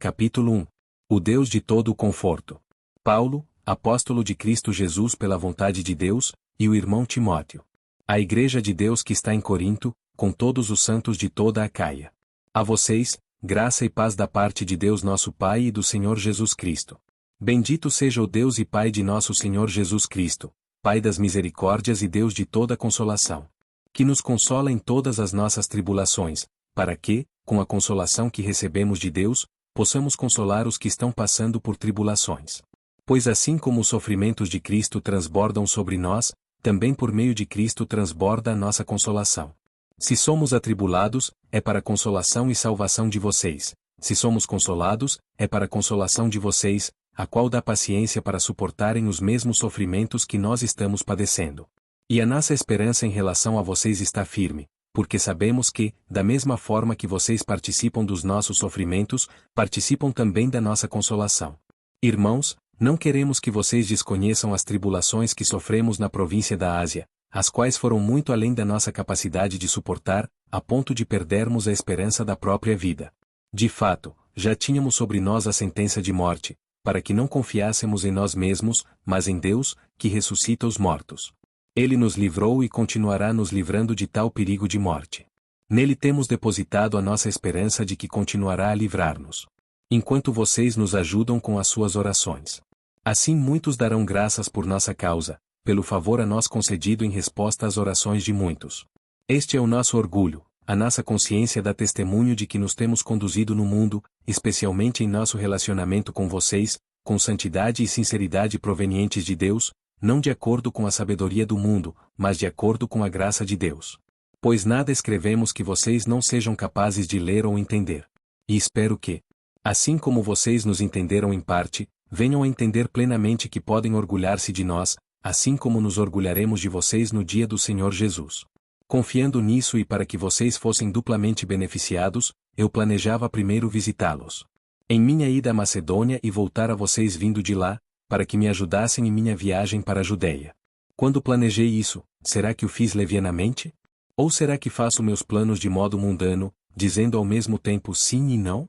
Capítulo 1. O Deus de todo o conforto. Paulo, apóstolo de Cristo Jesus pela vontade de Deus, e o irmão Timóteo. A Igreja de Deus que está em Corinto, com todos os santos de toda a Acaia. A vocês, graça e paz da parte de Deus nosso Pai e do Senhor Jesus Cristo. Bendito seja o Deus e Pai de nosso Senhor Jesus Cristo, Pai das misericórdias e Deus de toda consolação. Que nos consola em todas as nossas tribulações, para que, com a consolação que recebemos de Deus, possamos consolar os que estão passando por tribulações. Pois assim como os sofrimentos de Cristo transbordam sobre nós, também por meio de Cristo transborda a nossa consolação. Se somos atribulados, é para a consolação e salvação de vocês. Se somos consolados, é para a consolação de vocês, a qual dá paciência para suportarem os mesmos sofrimentos que nós estamos padecendo. E a nossa esperança em relação a vocês está firme, porque sabemos que, da mesma forma que vocês participam dos nossos sofrimentos, participam também da nossa consolação. Irmãos, não queremos que vocês desconheçam as tribulações que sofremos na província da Ásia, as quais foram muito além da nossa capacidade de suportar, a ponto de perdermos a esperança da própria vida. De fato, já tínhamos sobre nós a sentença de morte, para que não confiássemos em nós mesmos, mas em Deus, que ressuscita os mortos. Ele nos livrou e continuará nos livrando de tal perigo de morte. Nele temos depositado a nossa esperança de que continuará a livrar-nos. Enquanto vocês nos ajudam com as suas orações. Assim muitos darão graças por nossa causa, pelo favor a nós concedido em resposta às orações de muitos. Este é o nosso orgulho, a nossa consciência dá testemunho de que nos temos conduzido no mundo, especialmente em nosso relacionamento com vocês, com santidade e sinceridade provenientes de Deus, não de acordo com a sabedoria do mundo, mas de acordo com a graça de Deus. Pois nada escrevemos que vocês não sejam capazes de ler ou entender. E espero que, assim como vocês nos entenderam em parte, venham a entender plenamente que podem orgulhar-se de nós, assim como nos orgulharemos de vocês no dia do Senhor Jesus. Confiando nisso e para que vocês fossem duplamente beneficiados, eu planejava primeiro visitá-los. Em minha ida à Macedônia e voltar a vocês vindo de lá, para que me ajudassem em minha viagem para a Judéia. Quando planejei isso, será que o fiz levianamente? Ou será que faço meus planos de modo mundano, dizendo ao mesmo tempo sim e não?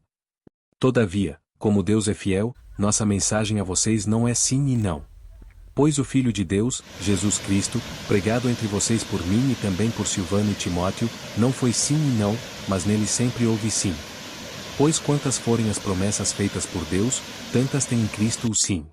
Todavia, como Deus é fiel, nossa mensagem a vocês não é sim e não. Pois o Filho de Deus, Jesus Cristo, pregado entre vocês por mim e também por Silvano e Timóteo, não foi sim e não, mas nele sempre houve sim. Pois quantas forem as promessas feitas por Deus, tantas tem em Cristo o sim.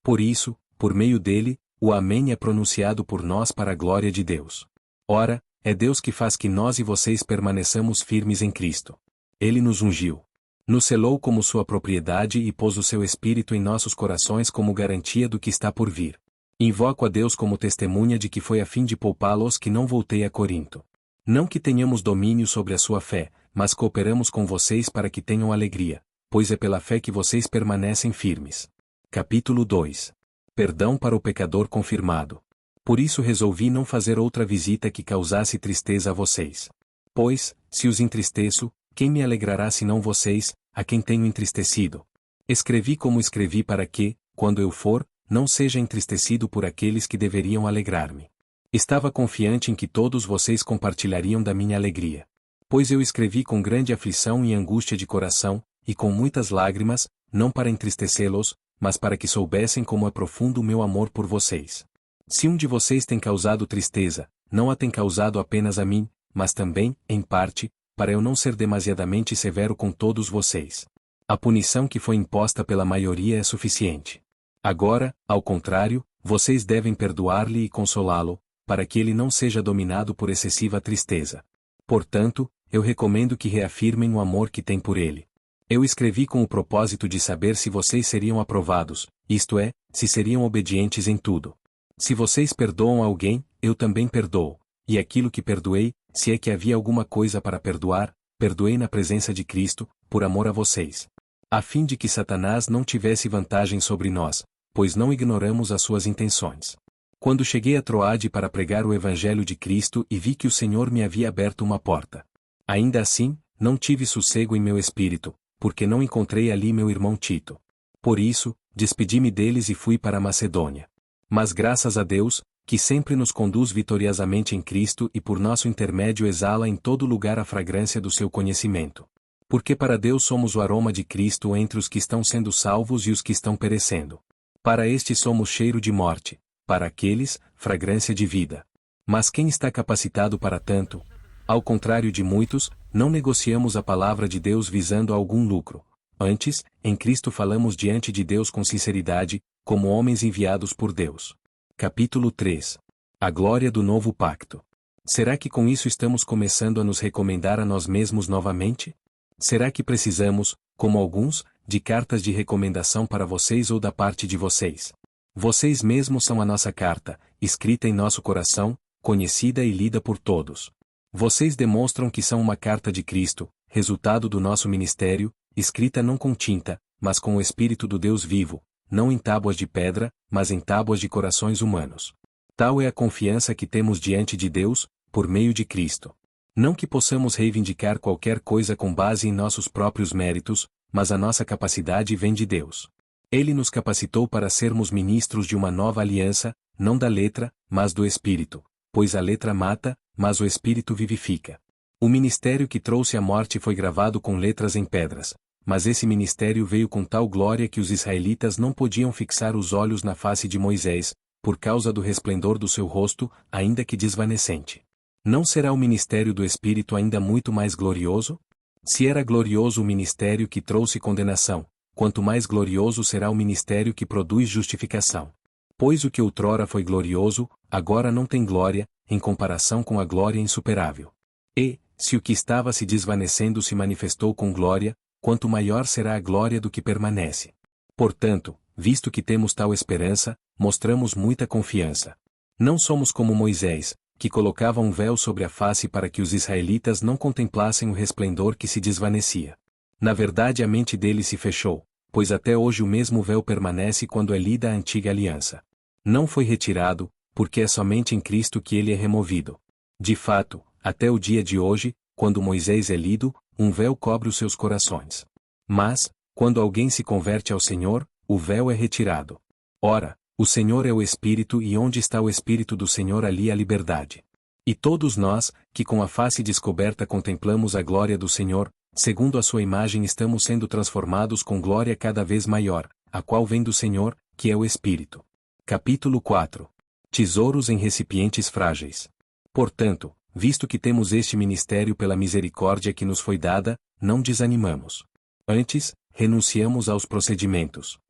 Por isso, por meio dele, o Amém é pronunciado por nós para a glória de Deus. Ora, é Deus que faz que nós e vocês permaneçamos firmes em Cristo. Ele nos ungiu. Nos selou como sua propriedade e pôs o seu Espírito em nossos corações como garantia do que está por vir. Invoco a Deus como testemunha de que foi a fim de poupá-los que não voltei a Corinto. Não que tenhamos domínio sobre a sua fé, mas cooperamos com vocês para que tenham alegria, pois é pela fé que vocês permanecem firmes. Capítulo 2. Perdão para o pecador confirmado. Por isso resolvi não fazer outra visita que causasse tristeza a vocês. Pois, se os entristeço, quem me alegrará senão vocês, a quem tenho entristecido? Escrevi como escrevi para que, quando eu for, não seja entristecido por aqueles que deveriam alegrar-me. Estava confiante em que todos vocês compartilhariam da minha alegria. Pois eu escrevi com grande aflição e angústia de coração, e com muitas lágrimas, não para entristecê-los, mas para que soubessem como é profundo o meu amor por vocês. Se um de vocês tem causado tristeza, não a tem causado apenas a mim, mas também, em parte, para eu não ser demasiadamente severo com todos vocês. A punição que foi imposta pela maioria é suficiente. Agora, ao contrário, vocês devem perdoar-lhe e consolá-lo, para que ele não seja dominado por excessiva tristeza. Portanto, eu recomendo que reafirmem o amor que têm por ele. Eu escrevi com o propósito de saber se vocês seriam aprovados, isto é, se seriam obedientes em tudo. Se vocês perdoam alguém, eu também perdoo, e aquilo que perdoei, se é que havia alguma coisa para perdoar, perdoei na presença de Cristo, por amor a vocês. A fim de que Satanás não tivesse vantagem sobre nós, pois não ignoramos as suas intenções. Quando cheguei a Troade para pregar o Evangelho de Cristo e vi que o Senhor me havia aberto uma porta. Ainda assim, não tive sossego em meu espírito, porque não encontrei ali meu irmão Tito. Por isso, despedi-me deles e fui para a Macedônia. Mas graças a Deus, que sempre nos conduz vitoriosamente em Cristo e por nosso intermédio exala em todo lugar a fragrância do seu conhecimento. Porque para Deus somos o aroma de Cristo entre os que estão sendo salvos e os que estão perecendo. Para estes somos cheiro de morte, para aqueles, fragrância de vida. Mas quem está capacitado para tanto? Ao contrário de muitos, não negociamos a palavra de Deus visando algum lucro. Antes, em Cristo falamos diante de Deus com sinceridade, como homens enviados por Deus. Capítulo 3. A glória do novo pacto. Será que com isso estamos começando a nos recomendar a nós mesmos novamente? Será que precisamos, como alguns, de cartas de recomendação para vocês ou da parte de vocês? Vocês mesmos são a nossa carta, escrita em nosso coração, conhecida e lida por todos. Vocês demonstram que são uma carta de Cristo, resultado do nosso ministério, escrita não com tinta, mas com o Espírito do Deus vivo, não em tábuas de pedra, mas em tábuas de corações humanos. Tal é a confiança que temos diante de Deus, por meio de Cristo. Não que possamos reivindicar qualquer coisa com base em nossos próprios méritos, mas a nossa capacidade vem de Deus. Ele nos capacitou para sermos ministros de uma nova aliança, não da letra, mas do Espírito, pois a letra mata, mas o Espírito vivifica. O ministério que trouxe a morte foi gravado com letras em pedras, mas esse ministério veio com tal glória que os israelitas não podiam fixar os olhos na face de Moisés, por causa do resplendor do seu rosto, ainda que desvanecente. Não será o ministério do Espírito ainda muito mais glorioso? Se era glorioso o ministério que trouxe condenação, quanto mais glorioso será o ministério que produz justificação. Pois o que outrora foi glorioso, agora não tem glória, em comparação com a glória insuperável. E, se o que estava se desvanecendo se manifestou com glória, quanto maior será a glória do que permanece. Portanto, visto que temos tal esperança, mostramos muita confiança. Não somos como Moisés, que colocava um véu sobre a face para que os israelitas não contemplassem o resplendor que se desvanecia. Na verdade a mente deles se fechou, pois até hoje o mesmo véu permanece quando é lida a antiga aliança. Não foi retirado, porque é somente em Cristo que ele é removido. De fato, até o dia de hoje, quando Moisés é lido, um véu cobre os seus corações. Mas, quando alguém se converte ao Senhor, o véu é retirado. Ora, o Senhor é o Espírito e onde está o Espírito do Senhor ali a liberdade. E todos nós, que com a face descoberta contemplamos a glória do Senhor, segundo a sua imagem estamos sendo transformados com glória cada vez maior, a qual vem do Senhor, que é o Espírito. Capítulo 4. Tesouros em recipientes frágeis. Portanto, visto que temos este ministério pela misericórdia que nos foi dada, não desanimamos. Antes, renunciamos aos procedimentos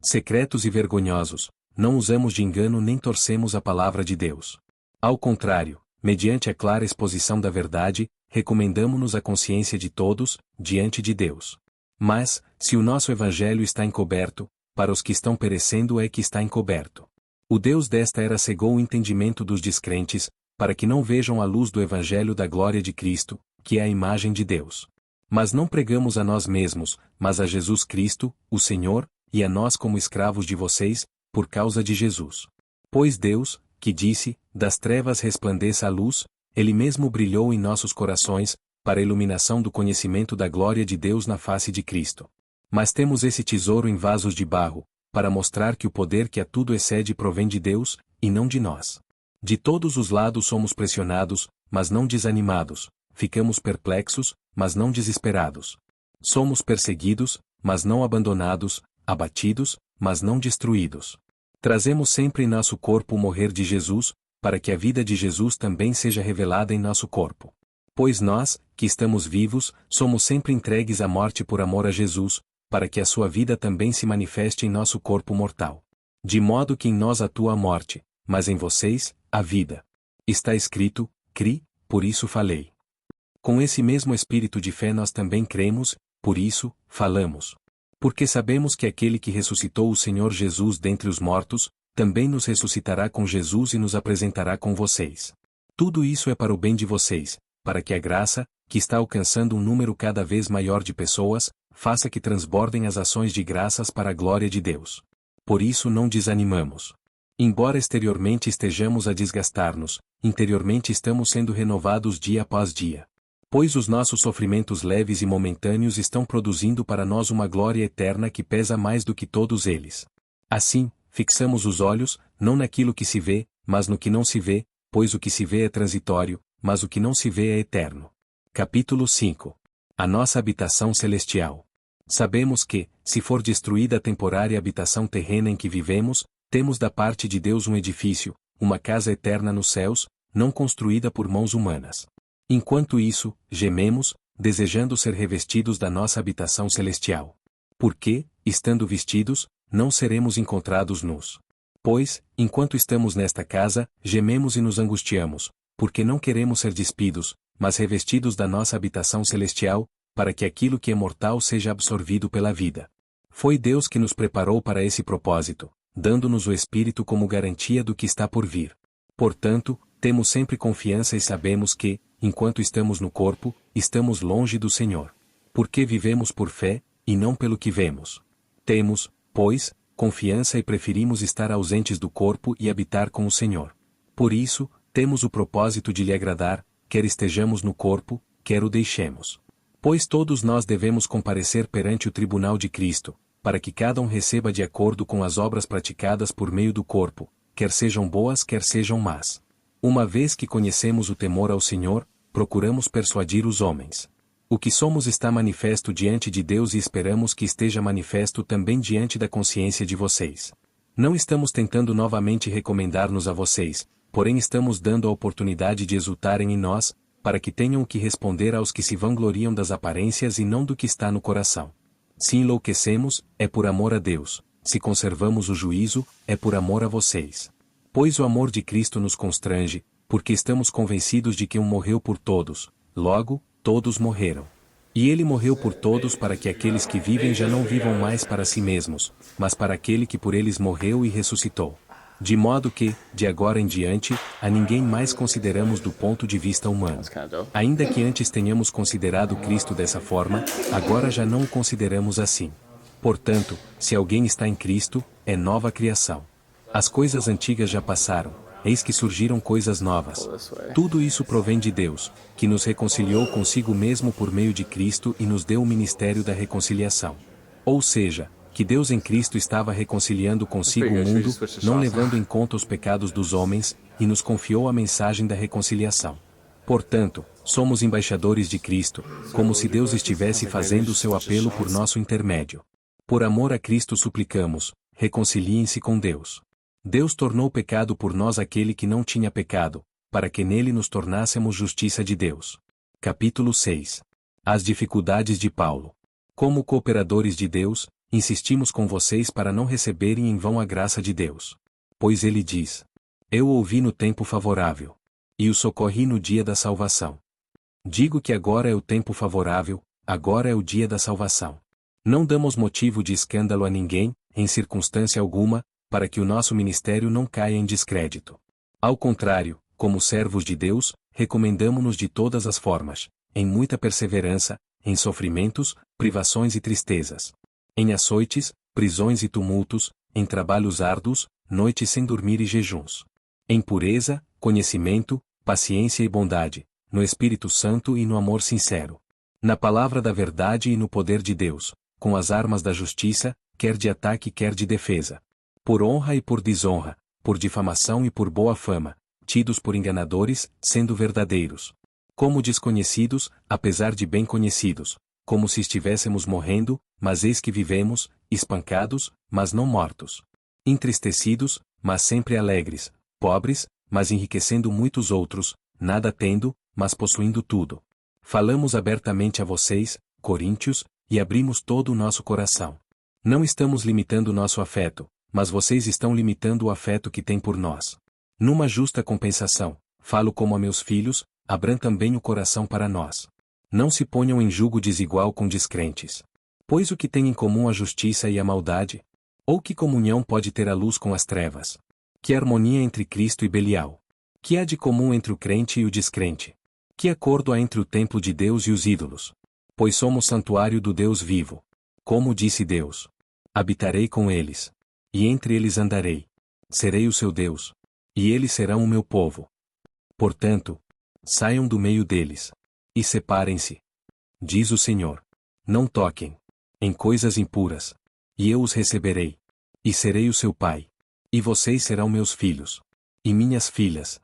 secretos e vergonhosos, não usamos de engano nem torcemos a palavra de Deus. Ao contrário, mediante a clara exposição da verdade, recomendamo-nos à consciência de todos, diante de Deus. Mas, se o nosso evangelho está encoberto, para os que estão perecendo é que está encoberto. O Deus desta era cegou o entendimento dos descrentes, para que não vejam a luz do evangelho da glória de Cristo, que é a imagem de Deus. Mas não pregamos a nós mesmos, mas a Jesus Cristo, o Senhor, e a nós como escravos de vocês, por causa de Jesus. Pois Deus, que disse, das trevas resplandeça a luz, Ele mesmo brilhou em nossos corações, para a iluminação do conhecimento da glória de Deus na face de Cristo. Mas temos esse tesouro em vasos de barro, para mostrar que o poder que a tudo excede provém de Deus, e não de nós. De todos os lados somos pressionados, mas não desanimados, ficamos perplexos, mas não desesperados. Somos perseguidos, mas não abandonados, abatidos, mas não destruídos. Trazemos sempre em nosso corpo o morrer de Jesus, para que a vida de Jesus também seja revelada em nosso corpo. Pois nós, que estamos vivos, somos sempre entregues à morte por amor a Jesus, para que a sua vida também se manifeste em nosso corpo mortal. De modo que em nós atua a morte, mas em vocês, a vida. Está escrito, cri, por isso falei. Com esse mesmo espírito de fé nós também cremos, por isso, falamos. Porque sabemos que aquele que ressuscitou o Senhor Jesus dentre os mortos, também nos ressuscitará com Jesus e nos apresentará com vocês. Tudo isso é para o bem de vocês, para que a graça, que está alcançando um número cada vez maior de pessoas, faça que transbordem as ações de graças para a glória de Deus. Por isso não desanimamos. Embora exteriormente estejamos a desgastar-nos, interiormente estamos sendo renovados dia após dia. Pois os nossos sofrimentos leves e momentâneos estão produzindo para nós uma glória eterna que pesa mais do que todos eles. Assim, fixamos os olhos, não naquilo que se vê, mas no que não se vê, pois o que se vê é transitório, mas o que não se vê é eterno. Capítulo 5. A nossa habitação celestial. Sabemos que, se for destruída a temporária habitação terrena em que vivemos, temos da parte de Deus um edifício, uma casa eterna nos céus, não construída por mãos humanas. Enquanto isso, gememos, desejando ser revestidos da nossa habitação celestial. Porque, estando vestidos, não seremos encontrados nus. Pois, enquanto estamos nesta casa, gememos e nos angustiamos, porque não queremos ser despidos, mas revestidos da nossa habitação celestial, para que aquilo que é mortal seja absorvido pela vida. Foi Deus que nos preparou para esse propósito, dando-nos o Espírito como garantia do que está por vir. Portanto, temos sempre confiança e sabemos que, enquanto estamos no corpo, estamos longe do Senhor. Porque vivemos por fé, e não pelo que vemos. Temos, pois, confiança e preferimos estar ausentes do corpo e habitar com o Senhor. Por isso, temos o propósito de lhe agradar, quer estejamos no corpo, quer o deixemos. Pois todos nós devemos comparecer perante o tribunal de Cristo, para que cada um receba de acordo com as obras praticadas por meio do corpo, quer sejam boas quer sejam más. Uma vez que conhecemos o temor ao Senhor, procuramos persuadir os homens. O que somos está manifesto diante de Deus e esperamos que esteja manifesto também diante da consciência de vocês. Não estamos tentando novamente recomendar-nos a vocês, porém estamos dando a oportunidade de exultarem em nós, para que tenham o que responder aos que se vangloriam das aparências e não do que está no coração. Se enlouquecemos, é por amor a Deus, se conservamos o juízo, é por amor a vocês. Pois o amor de Cristo nos constrange, porque estamos convencidos de que um morreu por todos, logo, todos morreram. E ele morreu por todos para que aqueles que vivem já não vivam mais para si mesmos, mas para aquele que por eles morreu e ressuscitou. De modo que, de agora em diante, a ninguém mais consideramos do ponto de vista humano. Ainda que antes tenhamos considerado Cristo dessa forma, agora já não o consideramos assim. Portanto, se alguém está em Cristo, é nova criação. As coisas antigas já passaram, eis que surgiram coisas novas. Tudo isso provém de Deus, que nos reconciliou consigo mesmo por meio de Cristo e nos deu o ministério da reconciliação. Ou seja, que Deus em Cristo estava reconciliando consigo o mundo, não levando em conta os pecados dos homens, e nos confiou a mensagem da reconciliação. Portanto, somos embaixadores de Cristo, como se Deus estivesse fazendo o seu apelo por nosso intermédio. Por amor a Cristo suplicamos, reconciliem-se com Deus. Deus tornou pecado por nós aquele que não tinha pecado, para que nele nos tornássemos justiça de Deus. Capítulo 6. As dificuldades de Paulo. Como cooperadores de Deus, insistimos com vocês para não receberem em vão a graça de Deus. Pois ele diz: Eu ouvi no tempo favorável, e o socorri no dia da salvação. Digo que agora é o tempo favorável, agora é o dia da salvação. Não damos motivo de escândalo a ninguém, em circunstância alguma, para que o nosso ministério não caia em descrédito. Ao contrário, como servos de Deus, recomendamo-nos de todas as formas, em muita perseverança, em sofrimentos, privações e tristezas. Em açoites, prisões e tumultos, em trabalhos árduos, noites sem dormir e jejuns. Em pureza, conhecimento, paciência e bondade, no Espírito Santo e no amor sincero. Na palavra da verdade e no poder de Deus, com as armas da justiça, quer de ataque quer de defesa. Por honra e por desonra, por difamação e por boa fama, tidos por enganadores, sendo verdadeiros. Como desconhecidos, apesar de bem conhecidos, como se estivéssemos morrendo, mas eis que vivemos, espancados, mas não mortos. Entristecidos, mas sempre alegres, pobres, mas enriquecendo muitos outros, nada tendo, mas possuindo tudo. Falamos abertamente a vocês, coríntios, e abrimos todo o nosso coração. Não estamos limitando nosso afeto, mas vocês estão limitando o afeto que têm por nós. Numa justa compensação, falo como a meus filhos, abram também o coração para nós. Não se ponham em julgo desigual com descrentes. Pois o que tem em comum a justiça e a maldade? Ou que comunhão pode ter a luz com as trevas? Que harmonia entre Cristo e Belial? Que há de comum entre o crente e o descrente? Que acordo há entre o templo de Deus e os ídolos? Pois somos santuário do Deus vivo. Como disse Deus: habitarei com eles. E entre eles andarei. Serei o seu Deus. E eles serão o meu povo. Portanto, saiam do meio deles. E separem-se. Diz o Senhor. Não toquem em coisas impuras. E eu os receberei. E serei o seu pai. E vocês serão meus filhos. E minhas filhas.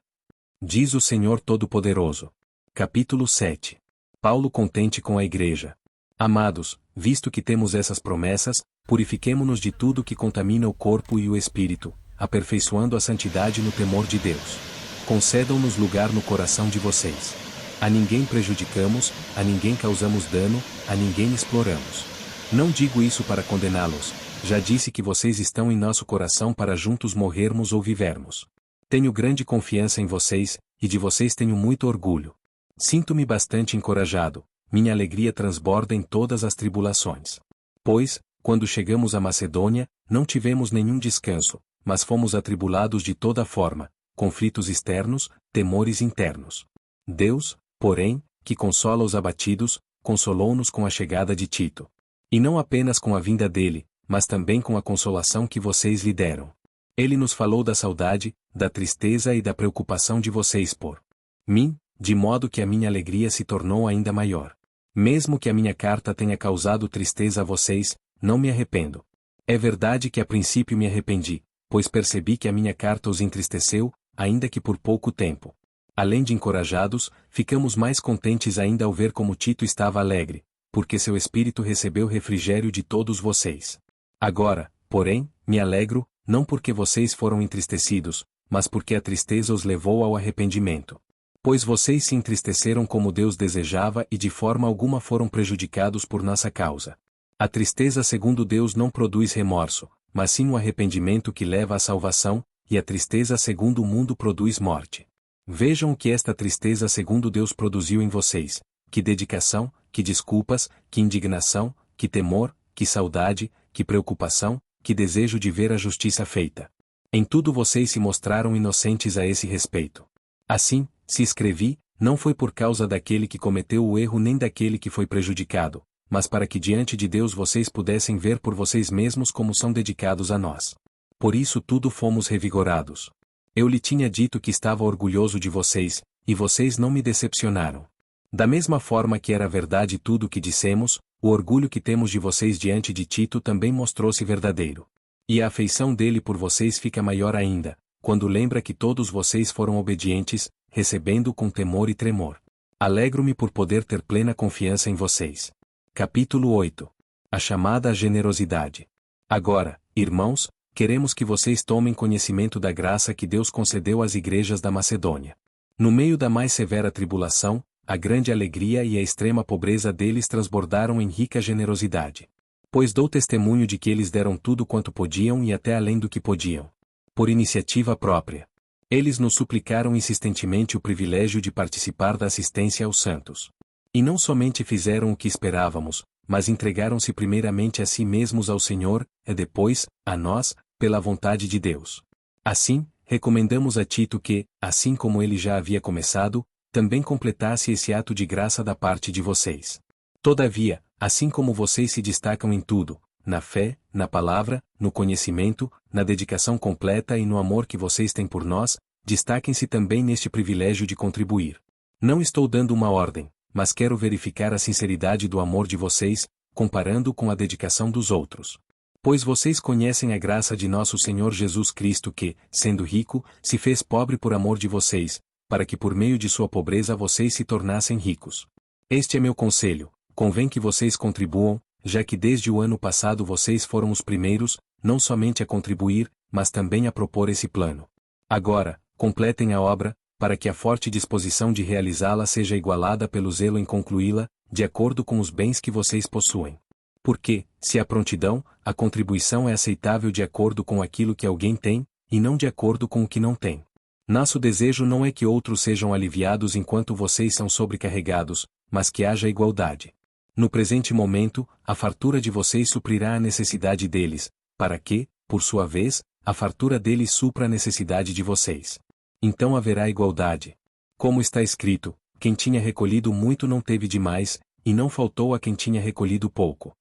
Diz o Senhor Todo-Poderoso. Capítulo 7. Paulo contente com a igreja. Amados, visto que temos essas promessas, purifiquemo-nos de tudo que contamina o corpo e o espírito, aperfeiçoando a santidade no temor de Deus. Concedam-nos lugar no coração de vocês. A ninguém prejudicamos, a ninguém causamos dano, a ninguém exploramos. Não digo isso para condená-los, já disse que vocês estão em nosso coração para juntos morrermos ou vivermos. Tenho grande confiança em vocês, e de vocês tenho muito orgulho. Sinto-me bastante encorajado, minha alegria transborda em todas as tribulações. Pois, quando chegamos à Macedônia, não tivemos nenhum descanso, mas fomos atribulados de toda forma, conflitos externos, temores internos. Deus, porém, que consola os abatidos, consolou-nos com a chegada de Tito. E não apenas com a vinda dele, mas também com a consolação que vocês lhe deram. Ele nos falou da saudade, da tristeza e da preocupação de vocês por mim, de modo que a minha alegria se tornou ainda maior. Mesmo que a minha carta tenha causado tristeza a vocês, não me arrependo. É verdade que a princípio me arrependi, pois percebi que a minha carta os entristeceu, ainda que por pouco tempo. Além de encorajados, ficamos mais contentes ainda ao ver como Tito estava alegre, porque seu espírito recebeu refrigério de todos vocês. Agora, porém, me alegro, não porque vocês foram entristecidos, mas porque a tristeza os levou ao arrependimento. Pois vocês se entristeceram como Deus desejava e de forma alguma foram prejudicados por nossa causa. A tristeza segundo Deus não produz remorso, mas sim o arrependimento que leva à salvação, e a tristeza segundo o mundo produz morte. Vejam o que esta tristeza segundo Deus produziu em vocês: que dedicação, que desculpas, que indignação, que temor, que saudade, que preocupação, que desejo de ver a justiça feita. Em tudo vocês se mostraram inocentes a esse respeito. Assim, se escrevi, não foi por causa daquele que cometeu o erro nem daquele que foi prejudicado, mas para que diante de Deus vocês pudessem ver por vocês mesmos como são dedicados a nós. Por isso tudo fomos revigorados. Eu lhe tinha dito que estava orgulhoso de vocês, e vocês não me decepcionaram. Da mesma forma que era verdade tudo o que dissemos, o orgulho que temos de vocês diante de Tito também mostrou-se verdadeiro. E a afeição dele por vocês fica maior ainda, quando lembra que todos vocês foram obedientes, recebendo com temor e tremor. Alegro-me por poder ter plena confiança em vocês. Capítulo 8. A chamada à generosidade. Agora, irmãos, queremos que vocês tomem conhecimento da graça que Deus concedeu às igrejas da Macedônia. No meio da mais severa tribulação, a grande alegria e a extrema pobreza deles transbordaram em rica generosidade. Pois dou testemunho de que eles deram tudo quanto podiam e até além do que podiam. Por iniciativa própria. Eles nos suplicaram insistentemente o privilégio de participar da assistência aos santos. E não somente fizeram o que esperávamos, mas entregaram-se primeiramente a si mesmos ao Senhor, e depois, a nós, pela vontade de Deus. Assim, recomendamos a Tito que, assim como ele já havia começado, também completasse esse ato de graça da parte de vocês. Todavia, assim como vocês se destacam em tudo, na fé, na palavra, no conhecimento, na dedicação completa e no amor que vocês têm por nós, destaquem-se também neste privilégio de contribuir. Não estou dando uma ordem, mas quero verificar a sinceridade do amor de vocês, comparando com a dedicação dos outros. Pois vocês conhecem a graça de nosso Senhor Jesus Cristo que, sendo rico, se fez pobre por amor de vocês, para que por meio de sua pobreza vocês se tornassem ricos. Este é meu conselho: convém que vocês contribuam, já que desde o ano passado vocês foram os primeiros, não somente a contribuir, mas também a propor esse plano. Agora, completem a obra, para que a forte disposição de realizá-la seja igualada pelo zelo em concluí-la, de acordo com os bens que vocês possuem. Porque, se há prontidão, a contribuição é aceitável de acordo com aquilo que alguém tem, e não de acordo com o que não tem. Nosso desejo não é que outros sejam aliviados enquanto vocês são sobrecarregados, mas que haja igualdade. No presente momento, a fartura de vocês suprirá a necessidade deles, para que, por sua vez, a fartura deles supra a necessidade de vocês. Então haverá igualdade. Como está escrito, quem tinha recolhido muito não teve demais, e não faltou a quem tinha recolhido pouco.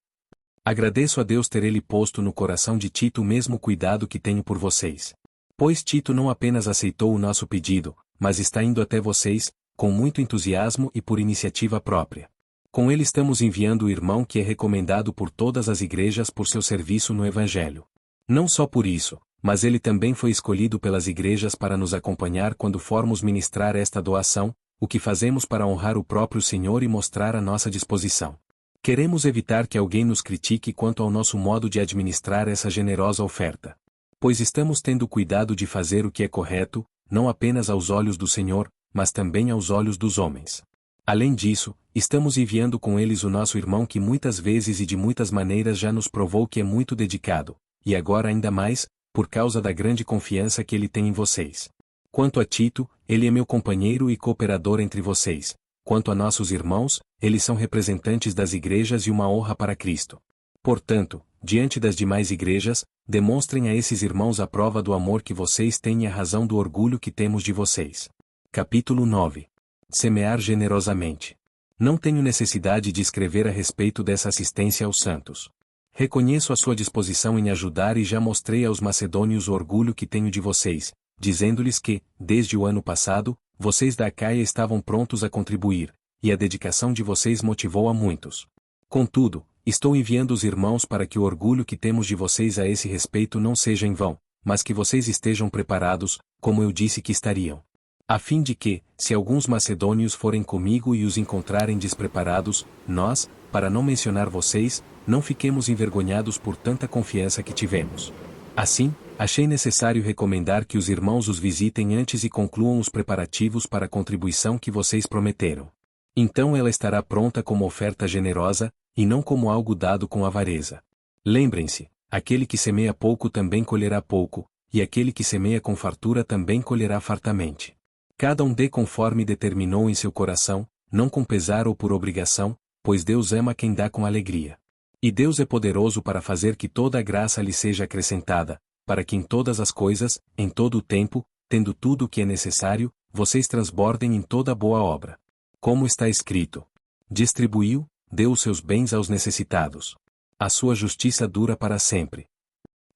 Agradeço a Deus ter ele posto no coração de Tito o mesmo cuidado que tenho por vocês. Pois Tito não apenas aceitou o nosso pedido, mas está indo até vocês, com muito entusiasmo e por iniciativa própria. Com ele estamos enviando o irmão que é recomendado por todas as igrejas por seu serviço no Evangelho. Não só por isso, mas ele também foi escolhido pelas igrejas para nos acompanhar quando formos ministrar esta doação, o que fazemos para honrar o próprio Senhor e mostrar a nossa disposição. Queremos evitar que alguém nos critique quanto ao nosso modo de administrar essa generosa oferta. Pois estamos tendo cuidado de fazer o que é correto, não apenas aos olhos do Senhor, mas também aos olhos dos homens. Além disso, estamos enviando com eles o nosso irmão que muitas vezes e de muitas maneiras já nos provou que é muito dedicado, e agora ainda mais, por causa da grande confiança que ele tem em vocês. Quanto a Tito, ele é meu companheiro e cooperador entre vocês. Quanto a nossos irmãos, eles são representantes das igrejas e uma honra para Cristo. Portanto, diante das demais igrejas, demonstrem a esses irmãos a prova do amor que vocês têm e a razão do orgulho que temos de vocês. Capítulo 9. Semear generosamente. Não tenho necessidade de escrever a respeito dessa assistência aos santos. Reconheço a sua disposição em ajudar e já mostrei aos macedônios o orgulho que tenho de vocês, dizendo-lhes que, desde o ano passado, vocês da Acaia estavam prontos a contribuir, e a dedicação de vocês motivou a muitos. Contudo, estou enviando os irmãos para que o orgulho que temos de vocês a esse respeito não seja em vão, mas que vocês estejam preparados, como eu disse que estariam. A fim de que, se alguns macedônios forem comigo e os encontrarem despreparados, nós, para não mencionar vocês, não fiquemos envergonhados por tanta confiança que tivemos. Assim, achei necessário recomendar que os irmãos os visitem antes e concluam os preparativos para a contribuição que vocês prometeram. Então ela estará pronta como oferta generosa, e não como algo dado com avareza. Lembrem-se, aquele que semeia pouco também colherá pouco, e aquele que semeia com fartura também colherá fartamente. Cada um dê conforme determinou em seu coração, não com pesar ou por obrigação, pois Deus ama quem dá com alegria. E Deus é poderoso para fazer que toda a graça lhe seja acrescentada, para que em todas as coisas, em todo o tempo, tendo tudo o que é necessário, vocês transbordem em toda boa obra. Como está escrito: distribuiu, deu os seus bens aos necessitados. A sua justiça dura para sempre.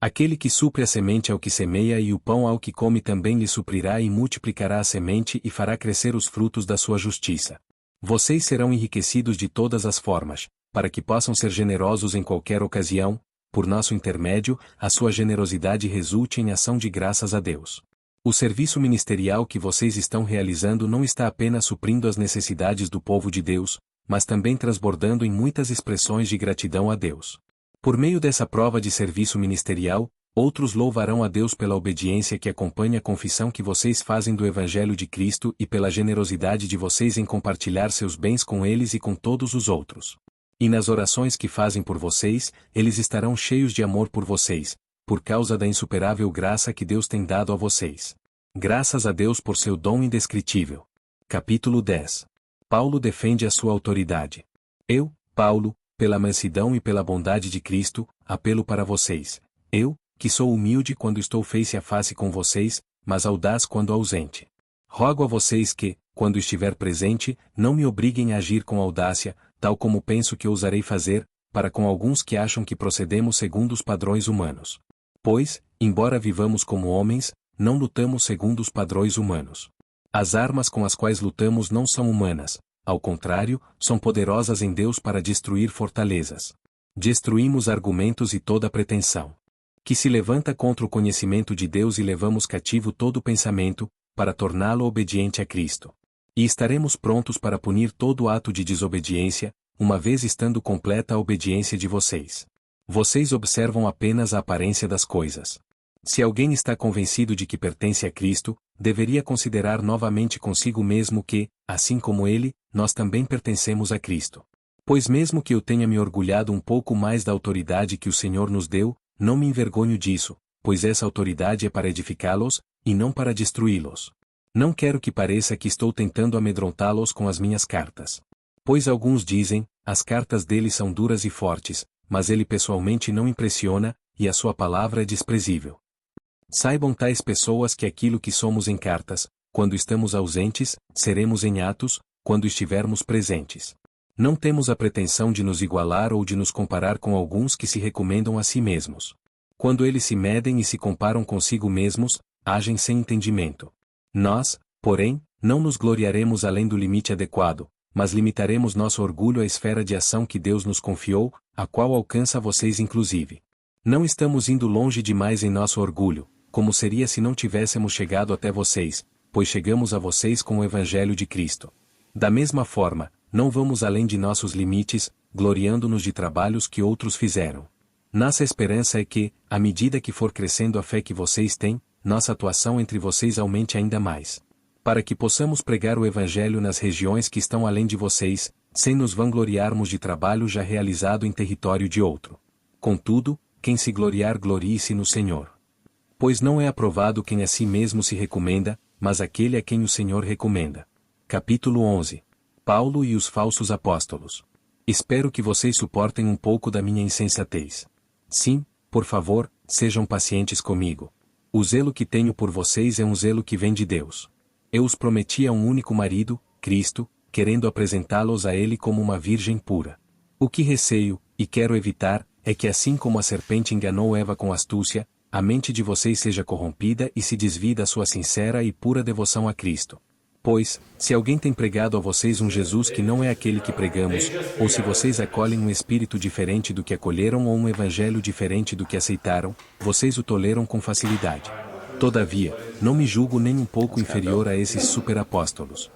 Aquele que supre a semente ao que semeia e o pão ao que come também lhe suprirá e multiplicará a semente e fará crescer os frutos da sua justiça. Vocês serão enriquecidos de todas as formas, para que possam ser generosos em qualquer ocasião, por nosso intermédio, a sua generosidade resulte em ação de graças a Deus. O serviço ministerial que vocês estão realizando não está apenas suprindo as necessidades do povo de Deus, mas também transbordando em muitas expressões de gratidão a Deus. Por meio dessa prova de serviço ministerial, outros louvarão a Deus pela obediência que acompanha a confissão que vocês fazem do Evangelho de Cristo e pela generosidade de vocês em compartilhar seus bens com eles e com todos os outros. E nas orações que fazem por vocês, eles estarão cheios de amor por vocês, por causa da insuperável graça que Deus tem dado a vocês. Graças a Deus por seu dom indescritível. Capítulo 10. Paulo defende a sua autoridade. Eu, Paulo, pela mansidão e pela bondade de Cristo, apelo para vocês. Eu, que sou humilde quando estou face a face com vocês, mas audaz quando ausente. Rogo a vocês que, quando estiver presente, não me obriguem a agir com audácia, tal como penso que ousarei fazer, para com alguns que acham que procedemos segundo os padrões humanos. Pois, embora vivamos como homens, não lutamos segundo os padrões humanos. As armas com as quais lutamos não são humanas, ao contrário, são poderosas em Deus para destruir fortalezas. Destruímos argumentos e toda pretensão que se levanta contra o conhecimento de Deus e levamos cativo todo pensamento, para torná-lo obediente a Cristo. E estaremos prontos para punir todo ato de desobediência, uma vez estando completa a obediência de vocês. Vocês observam apenas a aparência das coisas. Se alguém está convencido de que pertence a Cristo, deveria considerar novamente consigo mesmo que, assim como ele, nós também pertencemos a Cristo. Pois mesmo que eu tenha me orgulhado um pouco mais da autoridade que o Senhor nos deu, não me envergonho disso, pois essa autoridade é para edificá-los, e não para destruí-los. Não quero que pareça que estou tentando amedrontá-los com as minhas cartas. Pois alguns dizem, as cartas dele são duras e fortes, mas ele pessoalmente não impressiona, e a sua palavra é desprezível. Saibam tais pessoas que aquilo que somos em cartas, quando estamos ausentes, seremos em atos, quando estivermos presentes. Não temos a pretensão de nos igualar ou de nos comparar com alguns que se recomendam a si mesmos. Quando eles se medem e se comparam consigo mesmos, agem sem entendimento. Nós, porém, não nos gloriaremos além do limite adequado, mas limitaremos nosso orgulho à esfera de ação que Deus nos confiou, a qual alcança vocês inclusive. Não estamos indo longe demais em nosso orgulho, como seria se não tivéssemos chegado até vocês, pois chegamos a vocês com o Evangelho de Cristo. Da mesma forma, não vamos além de nossos limites, gloriando-nos de trabalhos que outros fizeram. Nossa esperança é que, à medida que for crescendo a fé que vocês têm, nossa atuação entre vocês aumente ainda mais. Para que possamos pregar o Evangelho nas regiões que estão além de vocês, sem nos vangloriarmos de trabalho já realizado em território de outro. Contudo, quem se gloriar glorie-se no Senhor. Pois não é aprovado quem a si mesmo se recomenda, mas aquele a quem o Senhor recomenda. Capítulo 11. Paulo e os falsos apóstolos. Espero que vocês suportem um pouco da minha insensatez. Sim, por favor, sejam pacientes comigo. O zelo que tenho por vocês é um zelo que vem de Deus. Eu os prometi a um único marido, Cristo, querendo apresentá-los a Ele como uma virgem pura. O que receio, e quero evitar, é que assim como a serpente enganou Eva com astúcia, a mente de vocês seja corrompida e se desvie da sua sincera e pura devoção a Cristo. Pois, se alguém tem pregado a vocês um Jesus que não é aquele que pregamos, ou se vocês acolhem um espírito diferente do que acolheram ou um evangelho diferente do que aceitaram, vocês o toleram com facilidade. Todavia, não me julgo nem um pouco inferior a esses superapóstolos.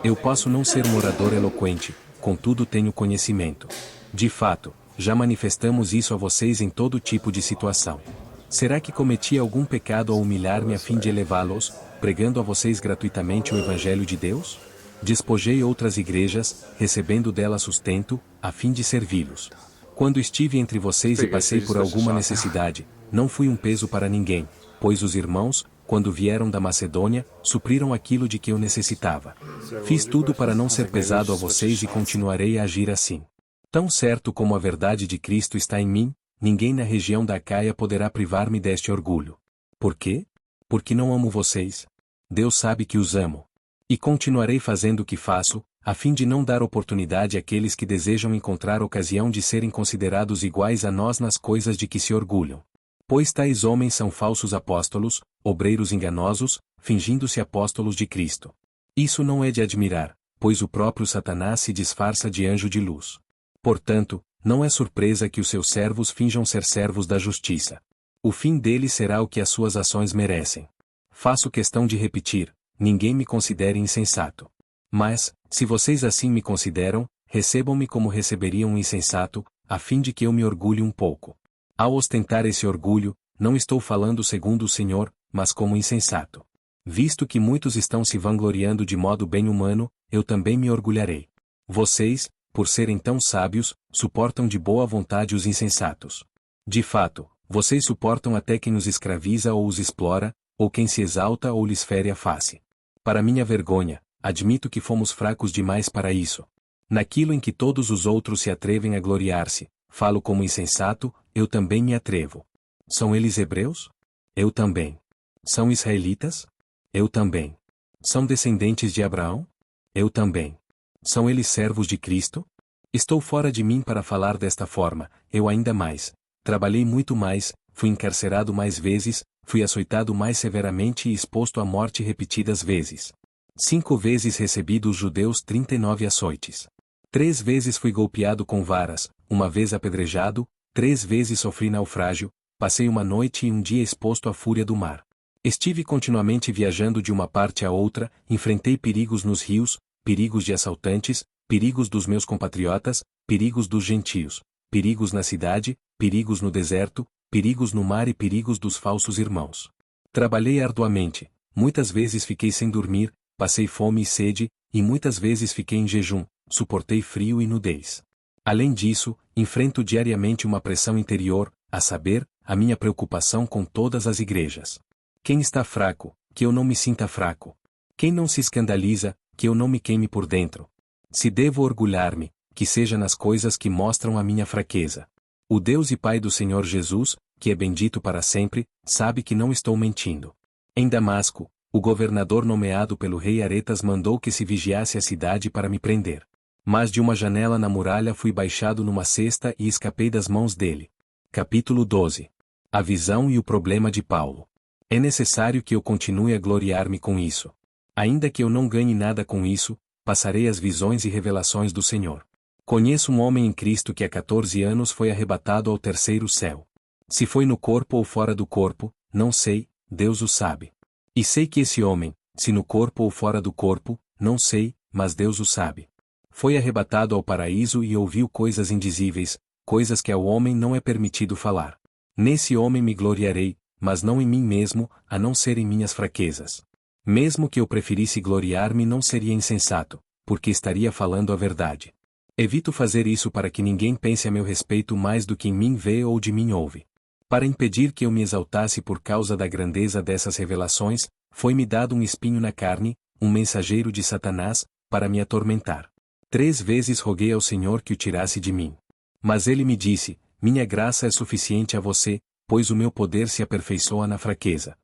Eu posso não ser um orador eloquente, contudo tenho conhecimento. De fato, já manifestamos isso a vocês em todo tipo de situação. Será que cometi algum pecado ao humilhar-me a fim de elevá-los, pregando a vocês gratuitamente o Evangelho de Deus? Despojei outras igrejas, recebendo delas sustento, a fim de servi-los. Quando estive entre vocês e passei por alguma necessidade, não fui um peso para ninguém, pois os irmãos, quando vieram da Macedônia, supriram aquilo de que eu necessitava. Fiz tudo para não ser pesado a vocês e continuarei a agir assim. Tão certo como a verdade de Cristo está em mim, ninguém na região da Acaia poderá privar-me deste orgulho. Por quê? Porque não amo vocês. Deus sabe que os amo. E continuarei fazendo o que faço, a fim de não dar oportunidade àqueles que desejam encontrar ocasião de serem considerados iguais a nós nas coisas de que se orgulham. Pois tais homens são falsos apóstolos, obreiros enganosos, fingindo-se apóstolos de Cristo. Isso não é de admirar, pois o próprio Satanás se disfarça de anjo de luz. Portanto, não é surpresa que os seus servos finjam ser servos da justiça. O fim deles será o que as suas ações merecem. Faço questão de repetir, ninguém me considere insensato. Mas, se vocês assim me consideram, recebam-me como receberiam um insensato, a fim de que eu me orgulhe um pouco. Ao ostentar esse orgulho, não estou falando segundo o Senhor, mas como insensato. Visto que muitos estão se vangloriando de modo bem humano, eu também me orgulharei. Vocês, por serem tão sábios, suportam de boa vontade os insensatos. De fato, vocês suportam até quem os escraviza ou os explora, ou quem se exalta ou lhes fere a face. Para minha vergonha, admito que fomos fracos demais para isso. Naquilo em que todos os outros se atrevem a gloriar-se, falo como insensato, eu também me atrevo. São eles hebreus? Eu também. São israelitas? Eu também. São descendentes de Abraão? Eu também. São eles servos de Cristo? Estou fora de mim para falar desta forma, eu ainda mais. Trabalhei muito mais, fui encarcerado mais vezes, fui açoitado mais severamente e exposto à morte repetidas vezes. 5 vezes recebi dos judeus 39 açoites. 3 vezes fui golpeado com varas, 1 vez apedrejado, 3 vezes sofri naufrágio, passei uma noite e um dia exposto à fúria do mar. Estive continuamente viajando de uma parte a outra, enfrentei perigos nos rios, perigos de assaltantes, perigos dos meus compatriotas, perigos dos gentios, perigos na cidade, perigos no deserto, perigos no mar e perigos dos falsos irmãos. Trabalhei arduamente, muitas vezes fiquei sem dormir, passei fome e sede, e muitas vezes fiquei em jejum, suportei frio e nudez. Além disso, enfrento diariamente uma pressão interior, a saber, a minha preocupação com todas as igrejas. Quem está fraco, que eu não me sinta fraco. Quem não se escandaliza, que eu não me queime por dentro. Se devo orgulhar-me, que seja nas coisas que mostram a minha fraqueza. O Deus e Pai do Senhor Jesus, que é bendito para sempre, sabe que não estou mentindo. Em Damasco, o governador nomeado pelo rei Aretas mandou que se vigiasse a cidade para me prender. Mas de uma janela na muralha fui baixado numa cesta e escapei das mãos dele. Capítulo 12. A visão e o problema de Paulo. É necessário que eu continue a gloriar-me com isso. Ainda que eu não ganhe nada com isso, passarei as visões e revelações do Senhor. Conheço um homem em Cristo que há 14 anos foi arrebatado ao terceiro céu. Se foi no corpo ou fora do corpo, não sei, Deus o sabe. E sei que esse homem, se no corpo ou fora do corpo, não sei, mas Deus o sabe. Foi arrebatado ao paraíso e ouviu coisas indizíveis, coisas que ao homem não é permitido falar. Nesse homem me gloriarei, mas não em mim mesmo, a não ser em minhas fraquezas. Mesmo que eu preferisse gloriar-me, não seria insensato, porque estaria falando a verdade. Evito fazer isso para que ninguém pense a meu respeito mais do que em mim vê ou de mim ouve. Para impedir que eu me exaltasse por causa da grandeza dessas revelações, foi-me dado um espinho na carne, um mensageiro de Satanás, para me atormentar. 3 vezes roguei ao Senhor que o tirasse de mim. Mas ele me disse: minha graça é suficiente a você, pois o meu poder se aperfeiçoa na fraqueza.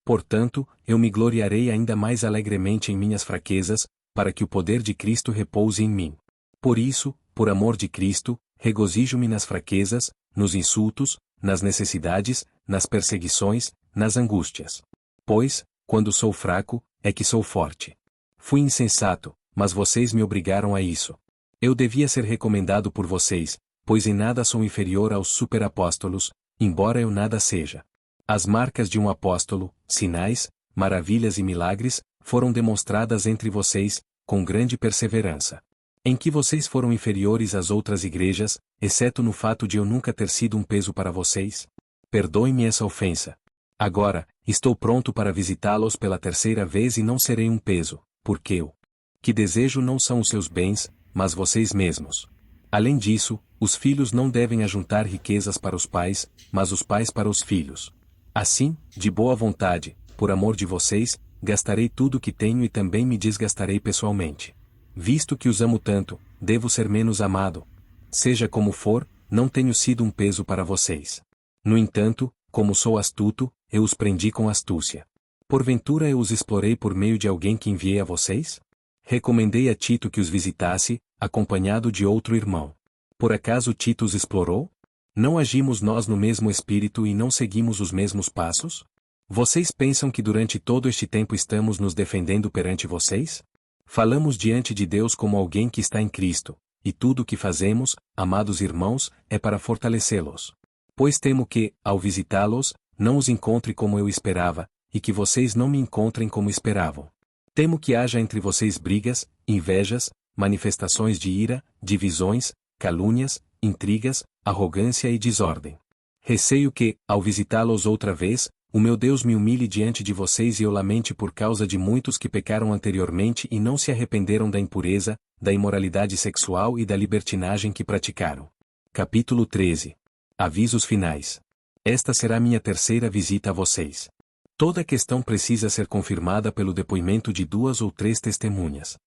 Portanto, eu me gloriarei ainda mais alegremente em minhas fraquezas, para que o poder de Cristo repouse em mim. Por isso, por amor de Cristo, regozijo-me nas fraquezas, nos insultos, nas necessidades, nas perseguições, nas angústias. Pois, quando sou fraco, é que sou forte. Fui insensato, mas vocês me obrigaram a isso. Eu devia ser recomendado por vocês, pois em nada sou inferior aos superapóstolos, embora eu nada seja. As marcas de um apóstolo, sinais, maravilhas e milagres, foram demonstradas entre vocês, com grande perseverança. Em que vocês foram inferiores às outras igrejas, exceto no fato de eu nunca ter sido um peso para vocês? Perdoem-me essa ofensa. Agora, estou pronto para visitá-los pela 3ª vez e não serei um peso, porque eu que desejo não são os seus bens, mas vocês mesmos. Além disso, os filhos não devem ajuntar riquezas para os pais, mas os pais para os filhos. Assim, de boa vontade, por amor de vocês, gastarei tudo o que tenho e também me desgastarei pessoalmente. Visto que os amo tanto, devo ser menos amado. Seja como for, não tenho sido um peso para vocês. No entanto, como sou astuto, eu os prendi com astúcia. Porventura eu os explorei por meio de alguém que enviei a vocês? Recomendei a Tito que os visitasse, acompanhado de outro irmão. Por acaso Tito os explorou? Não agimos nós no mesmo espírito e não seguimos os mesmos passos? Vocês pensam que durante todo este tempo estamos nos defendendo perante vocês? Falamos diante de Deus como alguém que está em Cristo, e tudo o que fazemos, amados irmãos, é para fortalecê-los. Pois temo que, ao visitá-los, não os encontre como eu esperava, e que vocês não me encontrem como esperavam. Temo que haja entre vocês brigas, invejas, manifestações de ira, divisões, calúnias, intrigas, arrogância e desordem. Receio que, ao visitá-los outra vez, o meu Deus me humilhe diante de vocês e eu lamente por causa de muitos que pecaram anteriormente e não se arrependeram da impureza, da imoralidade sexual e da libertinagem que praticaram. Capítulo 13. Avisos finais. Esta será minha 3ª visita a vocês. Toda questão precisa ser confirmada pelo depoimento de 2 ou 3 testemunhas.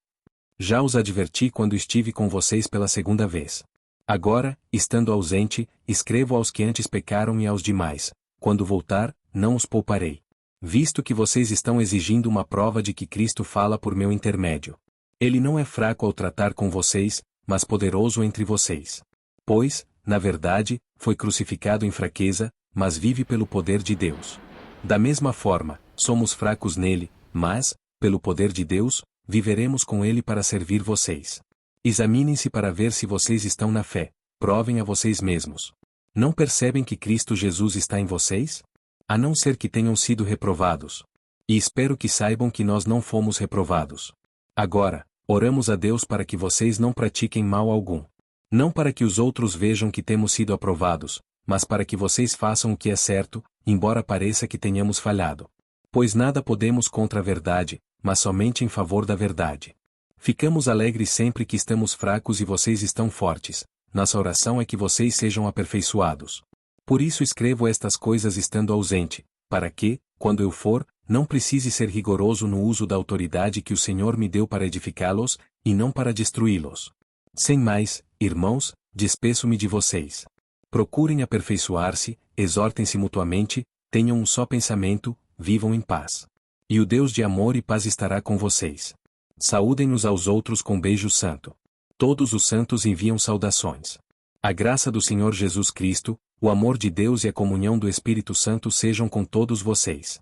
Já os adverti quando estive com vocês pela 2ª vez. Agora, estando ausente, escrevo aos que antes pecaram e aos demais. Quando voltar, não os pouparei. Visto que vocês estão exigindo uma prova de que Cristo fala por meu intermédio. Ele não é fraco ao tratar com vocês, mas poderoso entre vocês. Pois, na verdade, foi crucificado em fraqueza, mas vive pelo poder de Deus. Da mesma forma, somos fracos nele, mas, pelo poder de Deus, viveremos com ele para servir vocês. Examinem-se para ver se vocês estão na fé, provem a vocês mesmos. Não percebem que Cristo Jesus está em vocês? A não ser que tenham sido reprovados. E espero que saibam que nós não fomos reprovados. Agora, oramos a Deus para que vocês não pratiquem mal algum. Não para que os outros vejam que temos sido aprovados, mas para que vocês façam o que é certo, embora pareça que tenhamos falhado. Pois nada podemos contra a verdade, mas somente em favor da verdade. Ficamos alegres sempre que estamos fracos e vocês estão fortes. Nossa oração é que vocês sejam aperfeiçoados. Por isso escrevo estas coisas estando ausente, para que, quando eu for, não precise ser rigoroso no uso da autoridade que o Senhor me deu para edificá-los, e não para destruí-los. Sem mais, irmãos, despeço-me de vocês. Procurem aperfeiçoar-se, exortem-se mutuamente, tenham um só pensamento, vivam em paz. E o Deus de amor e paz estará com vocês. Saúdem-nos aos outros com beijo santo. Todos os santos enviam saudações. A graça do Senhor Jesus Cristo, o amor de Deus e a comunhão do Espírito Santo sejam com todos vocês.